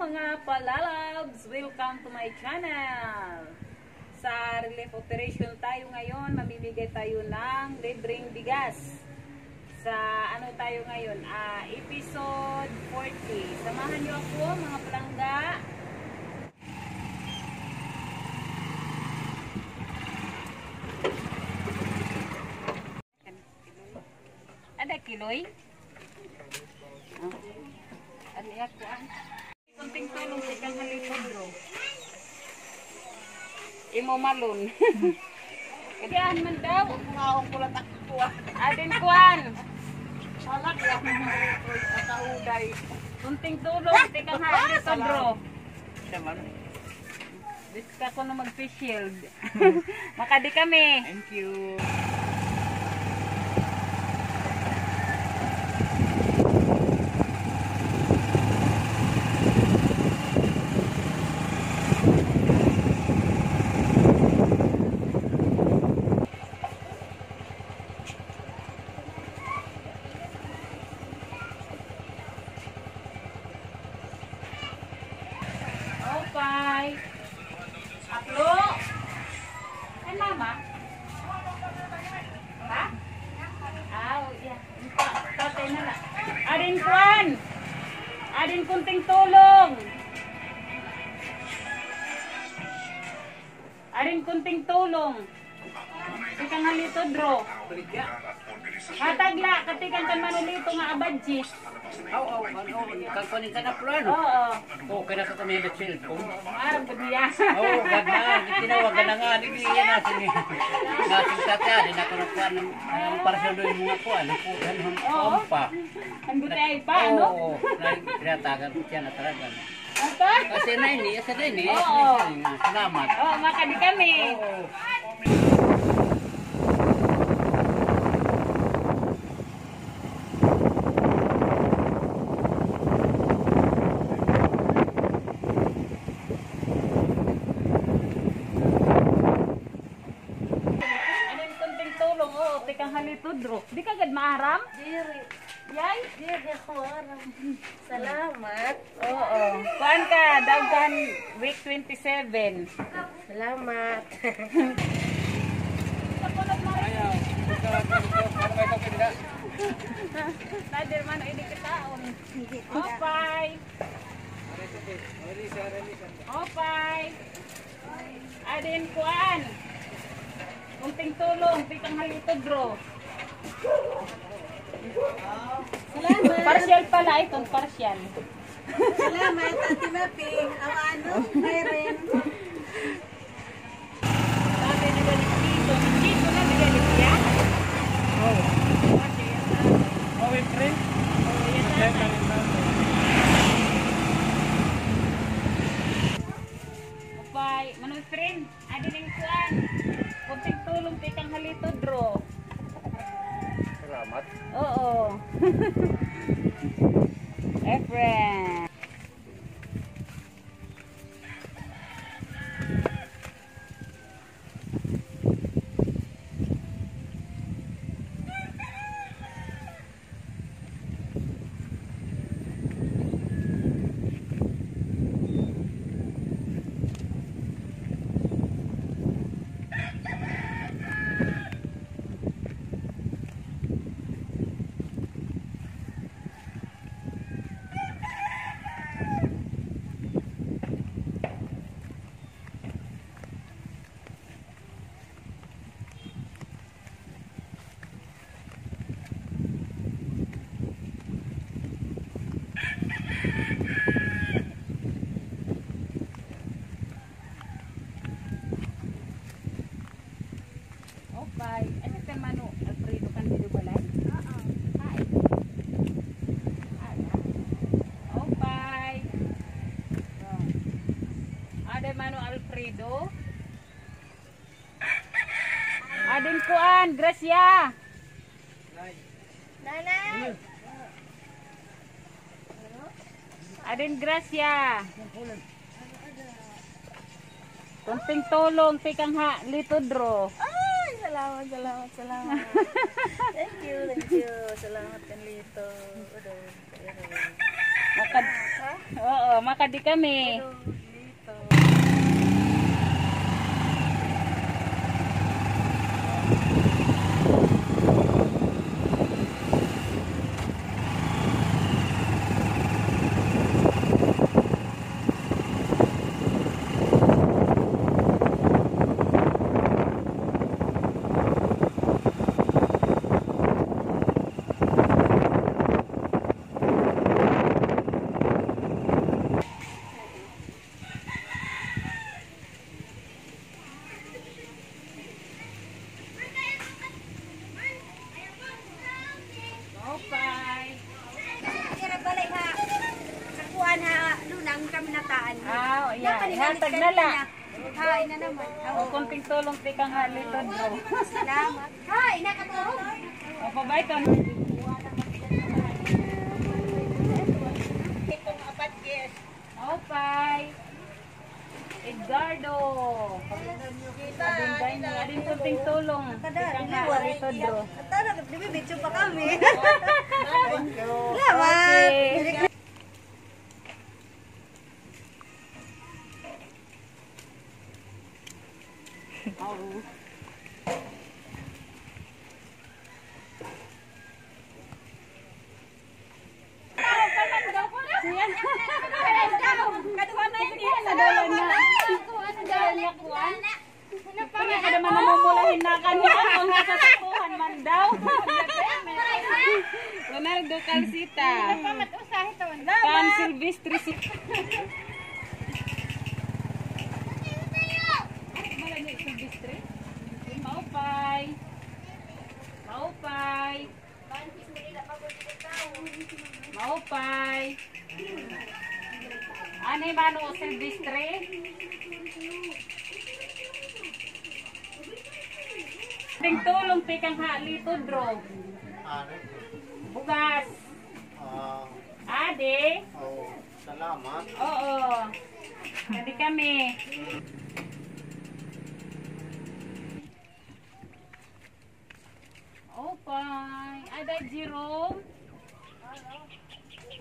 mga palalabs! Welcome to my channel! Sa relief operation tayo ngayon, mamimigay tayo ng libreng bigas. Sa ano tayo ngayon? Episode 40. Samahan niyo ako mga palangga. Ada kiloy? Ano ako konting tulong sa kang halipod bro. Imo malun. Kadian man daw. Kumaong pula takkuan. Adin kuan. Salak ya atauday. Konting tulong sa kang halipod bro. Saman. Diska ko na mag-face shield. Makadi kami. Thank you. Okay. Aplo. Ay mama. Ha? Oh, yeah. Tatay na na. Adin kuan. Adin kunting tulong. Adin kunting tulong. Ika nga lito, Dro. Hatagla, katikan kan manulito nga abadjis. Kangkunin ka na plan. Oo. Oh, kaya sa kami na cellphone. Marang gadiya. Oh, ganda. Tinawagan na nga. Hindi yan natin eh. Natin tatya. Hindi na ko nakuha ng parasyon doon mga kuha. Nakuhan ng pompa. Ang butay pa, ano? Oo. Tinatagan ko siya na talaga. Ata? Kasi na ini. Kasi na ini. Oo. Salamat. Oo, makadi kami. Oo. Tikang halitod, Dro. Di ka agad maaram? Diri. Yay? Diri ako aram. Salamat. Oo. Kuan ka, dawgan week 27. Salamat. Nadir man ini kitaon. Opay. Opay. Adin kuan. Kunting tulong, tikang halitod, Bro. Salamat. Partial pala ito, partial. Salamat, Ate Maping. Ano? Mayroon. Sabi na galit dito. Dito na galit yan? Oh. Okay, yan na. Oh, wait, friend. Oh, yan na. Opay, manoy friend. Adin yung kuan. Kunting tulong tikang halito, Dro. Salamat. Oo. Friend. Opay. Ano ka mano? Alfredo Candido balay? Oo. Hi. Opay. Ada mano Alfredo? Adin kuan, Gracia. Nanay. Adin Gracia. Kunting tulong tikang litodro. Ay, salamat. Thank you. Salamat kan Lito. Oo, makadi kami. Kira balik ha. Nakuha na lunang kami nataan. Ah, yeah. Ihatag na la. Hain na naman. O, kunting tulong ti kang halitod bro. Salamat. Hain na katulong. O, pabaiton. Itong apat yes. Opay. Edgardo. Adin kunting tulong. Ti kang halitod bro. Tara, nagbibidyo pa kami. Okay. Salamat. Kaya ka naman namumulahin na kanina kung kasatuhan man daw. Ronaldo Calcita. Pan Silvestre. Silvestre. Maupay. Maupay. Maupay. Ano ba no Silvestre? Ting tulong ti kang halitod bro. Bugas. Ade. Salamat. Oo. Hindi kami. Opay. Ada Jerome.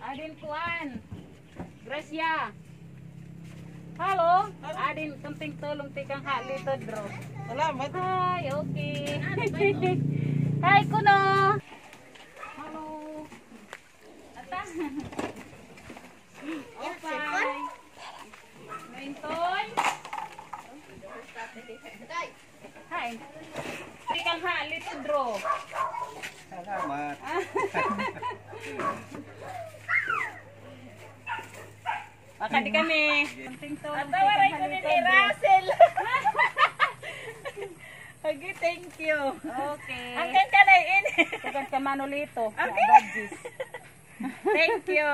Adin Kuan. Gracia. Halo. Adin kunting tulong ti kang halitod bro. Salamat. Hi, okay. Hi, Kuno. Halo. Ata. Okay. Mentoy. Hi. Tikang halit bro. Salamat. Baka di kami. Kunting tulong. Tawaray ko ni Russell. Okay, thank you. Okay. Ang ka na ini. Tugan ka manolito. Okay. Badges. Thank you.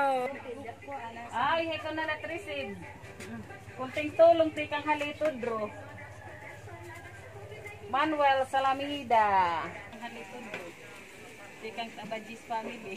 Ay, hay ko na receive. Kunting tulong tikang halitod bro. Manuel Salamida. Halitod bro. Tikang Tabajis family.